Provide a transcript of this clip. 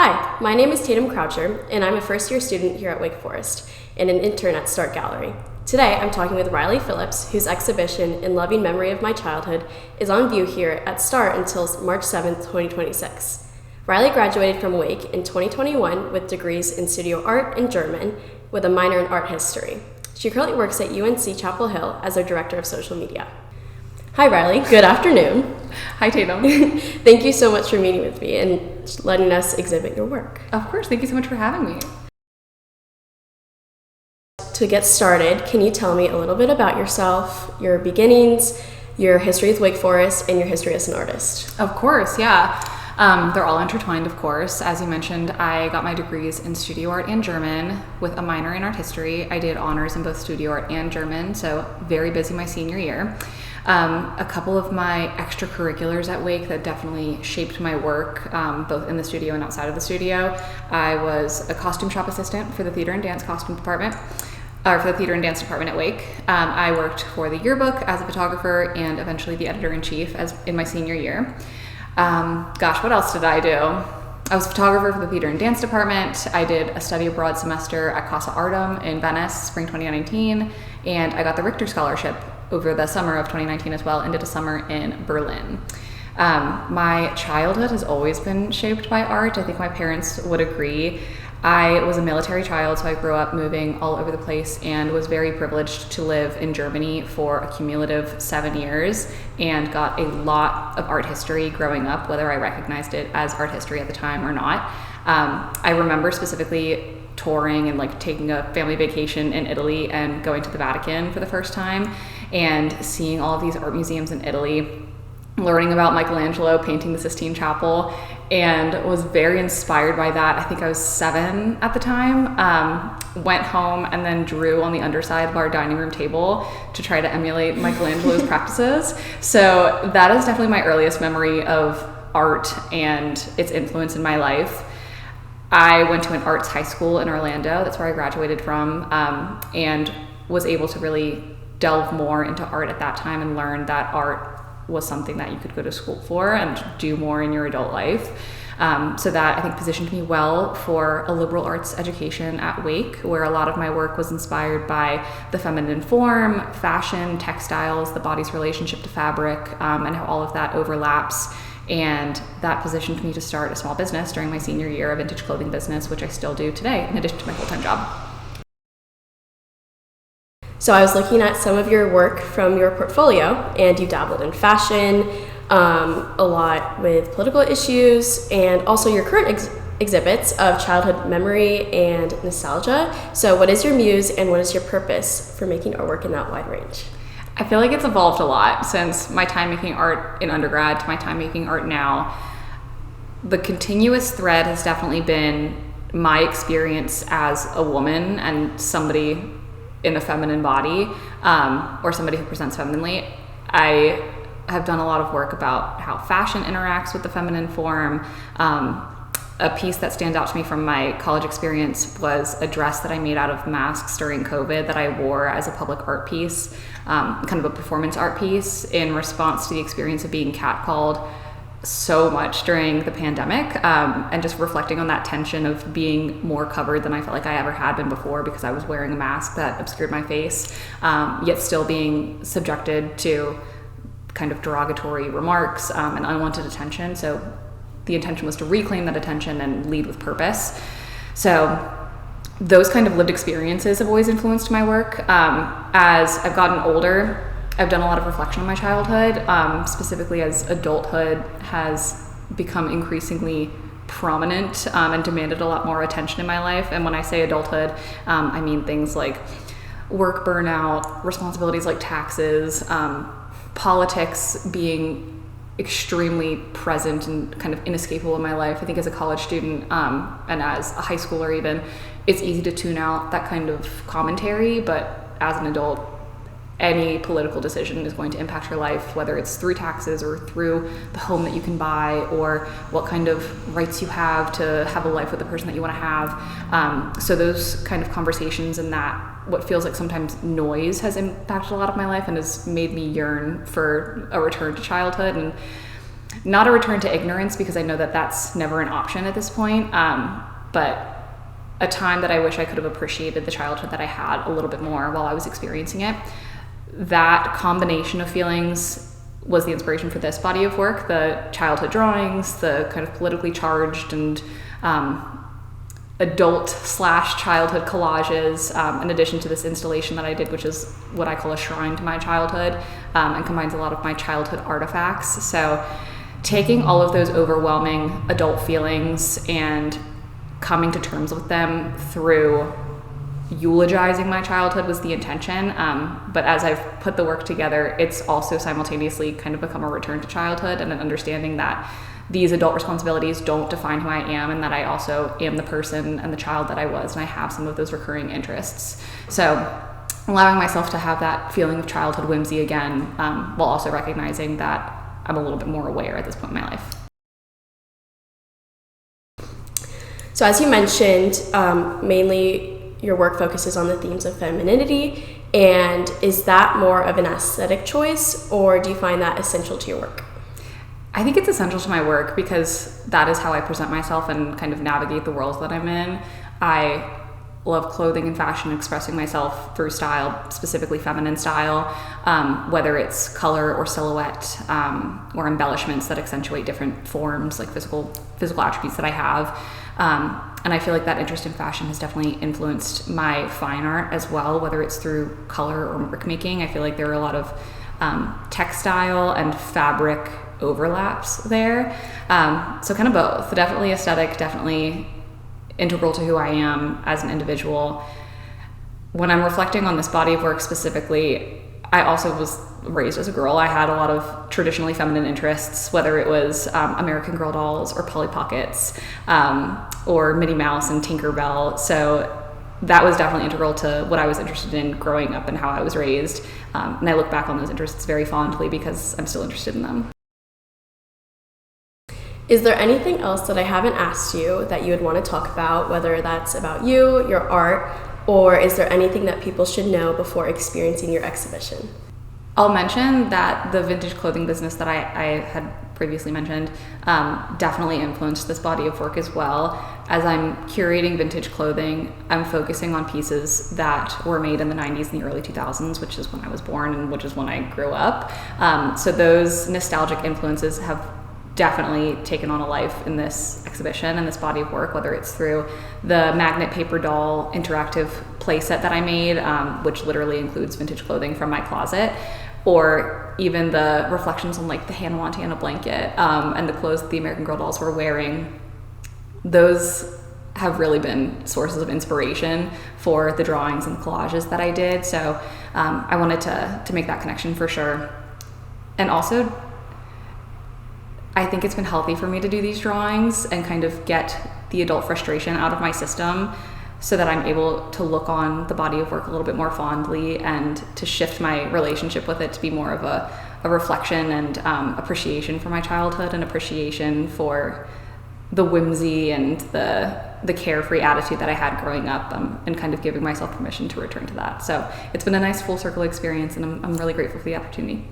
Hi, my name is Tatum Croucher, and I'm a first-year student here at Wake Forest and an intern at Start Gallery. Today, I'm talking with Riley Phillips, whose exhibition, In Loving Memory of My Childhood, is on view here at Start until March 7th, 2026. Riley graduated from Wake in 2021 with degrees in studio art and German, with a minor in art history. She currently works at UNC Chapel Hill as their director of social media. Hi, Riley. Good afternoon. Hi, Tatum. Thank you so much for meeting with me and letting us exhibit your work. Of course. Thank you so much for having me. To get started, can you tell me a little bit about yourself, your beginnings, your history with Wake Forest, and your history as an artist? Of course, yeah. They're all intertwined, of course. As you mentioned, I got my degrees in studio art and German with a minor in art history. I did honors in both studio art and German, so very busy my senior year. A couple of my extracurriculars at Wake that definitely shaped my work, both in the studio and outside of the studio. I was a costume shop assistant for the theater and dance costume department, or for the theater and dance department at Wake. I worked for the yearbook as a photographer and eventually the editor-in-chief as in my senior year. What else did I do? I was a photographer for the theater and dance department. I did a study abroad semester at Casa Artem in Venice, spring 2019, and I got the Richter Scholarship over the summer of 2019 as well, and did a summer in Berlin. My childhood has always been shaped by art. I think my parents would agree. I was a military child, so I grew up moving all over the place and was very privileged to live in Germany for a cumulative 7 years and got a lot of art history growing up, whether I recognized it as art history at the time or not. I remember specifically touring and taking a family vacation in Italy and going to the Vatican for the first time and seeing all of these art museums in Italy, learning about Michelangelo painting the Sistine Chapel, and was very inspired by that. I think I was 7 at the time. Went home and then drew on the underside of our dining room table to try to emulate Michelangelo's practices. So that is definitely my earliest memory of art and its influence in my life. I went to an arts high school in Orlando. That's where I graduated from, and was able to really delve more into art at that time and learn that art was something that you could go to school for and do more in your adult life. So that, I think, positioned me well for a liberal arts education at Wake, where a lot of my work was inspired by the feminine form, fashion, textiles, the body's relationship to fabric, and how all of that overlaps. And that positioned me to start a small business during my senior year, a vintage clothing business, which I still do today, in addition to my full-time job. So I was looking at some of your work from your portfolio, and you dabbled in fashion, a lot with political issues, and also your current exhibits of childhood memory and nostalgia. So what is your muse and what is your purpose for making artwork in that wide range? I feel like it's evolved a lot since my time making art in undergrad to my time making art now. The continuous thread has definitely been my experience as a woman and somebody in a feminine body, or somebody who presents femininely. I have done a lot of work about how fashion interacts with the feminine form. A piece that stands out to me from my college experience was a dress that I made out of masks during COVID that I wore as a public art piece, kind of a performance art piece in response to the experience of being catcalled so much during the pandemic, and just reflecting on that tension of being more covered than I felt like I ever had been before because I was wearing a mask that obscured my face, yet still being subjected to kind of derogatory remarks and unwanted attention. So the intention was to reclaim that attention and lead with purpose. So those kind of lived experiences have always influenced my work. As I've gotten older, I've done a lot of reflection on my childhood, specifically as adulthood has become increasingly prominent and demanded a lot more attention in my life. And when I say adulthood, I mean things like work burnout, responsibilities like taxes, politics being extremely present and kind of inescapable in my life. I think as a college student and as a high schooler even, it's easy to tune out that kind of commentary, but as an adult, any political decision is going to impact your life, whether it's through taxes or through the home that you can buy or what kind of rights you have to have a life with the person that you want to have. So those kind of conversations and that what feels like sometimes noise has impacted a lot of my life and has made me yearn for a return to childhood. And not a return to ignorance, because I know that that's never an option at this point, but a time that I wish I could have appreciated the childhood that I had a little bit more while I was experiencing it. That combination of feelings was the inspiration for this body of work, the childhood drawings, the kind of politically charged and adult/childhood collages, in addition to this installation that I did, which is what I call a shrine to my childhood, and combines a lot of my childhood artifacts. So taking all of those overwhelming adult feelings and coming to terms with them through eulogizing my childhood was the intention. But as I've put the work together, it's also simultaneously kind of become a return to childhood and an understanding that these adult responsibilities don't define who I am, and that I also am the person and the child that I was, and I have some of those recurring interests. So allowing myself to have that feeling of childhood whimsy again, while also recognizing that I'm a little bit more aware at this point in my life. So as you mentioned, mainly your work focuses on the themes of femininity, and is that more of an aesthetic choice, or do you find that essential to your work? I think it's essential to my work because that is how I present myself and kind of navigate the world that I'm in. I love clothing and fashion, expressing myself through style, specifically feminine style, whether it's color or silhouette, or embellishments that accentuate different forms, like physical attributes that I have. And I feel like that interest in fashion has definitely influenced my fine art as well, whether it's through color or brick making. I feel like there are a lot of textile and fabric overlaps there. So kind of both. Definitely aesthetic, definitely integral to who I am as an individual. When I'm reflecting on this body of work specifically, I also was raised as a girl. I had a lot of traditionally feminine interests, whether it was American Girl dolls or Polly Pockets, or Minnie Mouse and Tinkerbell. So that was definitely integral to what I was interested in growing up and how I was raised. And I look back on those interests very fondly because I'm still interested in them. Is there anything else that I haven't asked you that you would want to talk about, whether that's about you, your art, or is there anything that people should know before experiencing your exhibition? I'll mention that the vintage clothing business that I had previously mentioned definitely influenced this body of work as well. As I'm curating vintage clothing, I'm focusing on pieces that were made in the 90s and the early 2000s, which is when I was born and which is when I grew up. So those nostalgic influences have definitely taken on a life in this exhibition and this body of work, whether it's through the magnet paper doll interactive playset that I made, which literally includes vintage clothing from my closet, or even the reflections on like the Hannah Montana blanket, and the clothes that the American Girl dolls were wearing. Those have really been sources of inspiration for the drawings and collages that I did. So I wanted to make that connection for sure. And also, I think it's been healthy for me to do these drawings and kind of get the adult frustration out of my system so that I'm able to look on the body of work a little bit more fondly and to shift my relationship with it to be more of a reflection and appreciation for my childhood and appreciation for the whimsy and the carefree attitude that I had growing up, and kind of giving myself permission to return to that. So it's been a nice full circle experience, and I'm really grateful for the opportunity.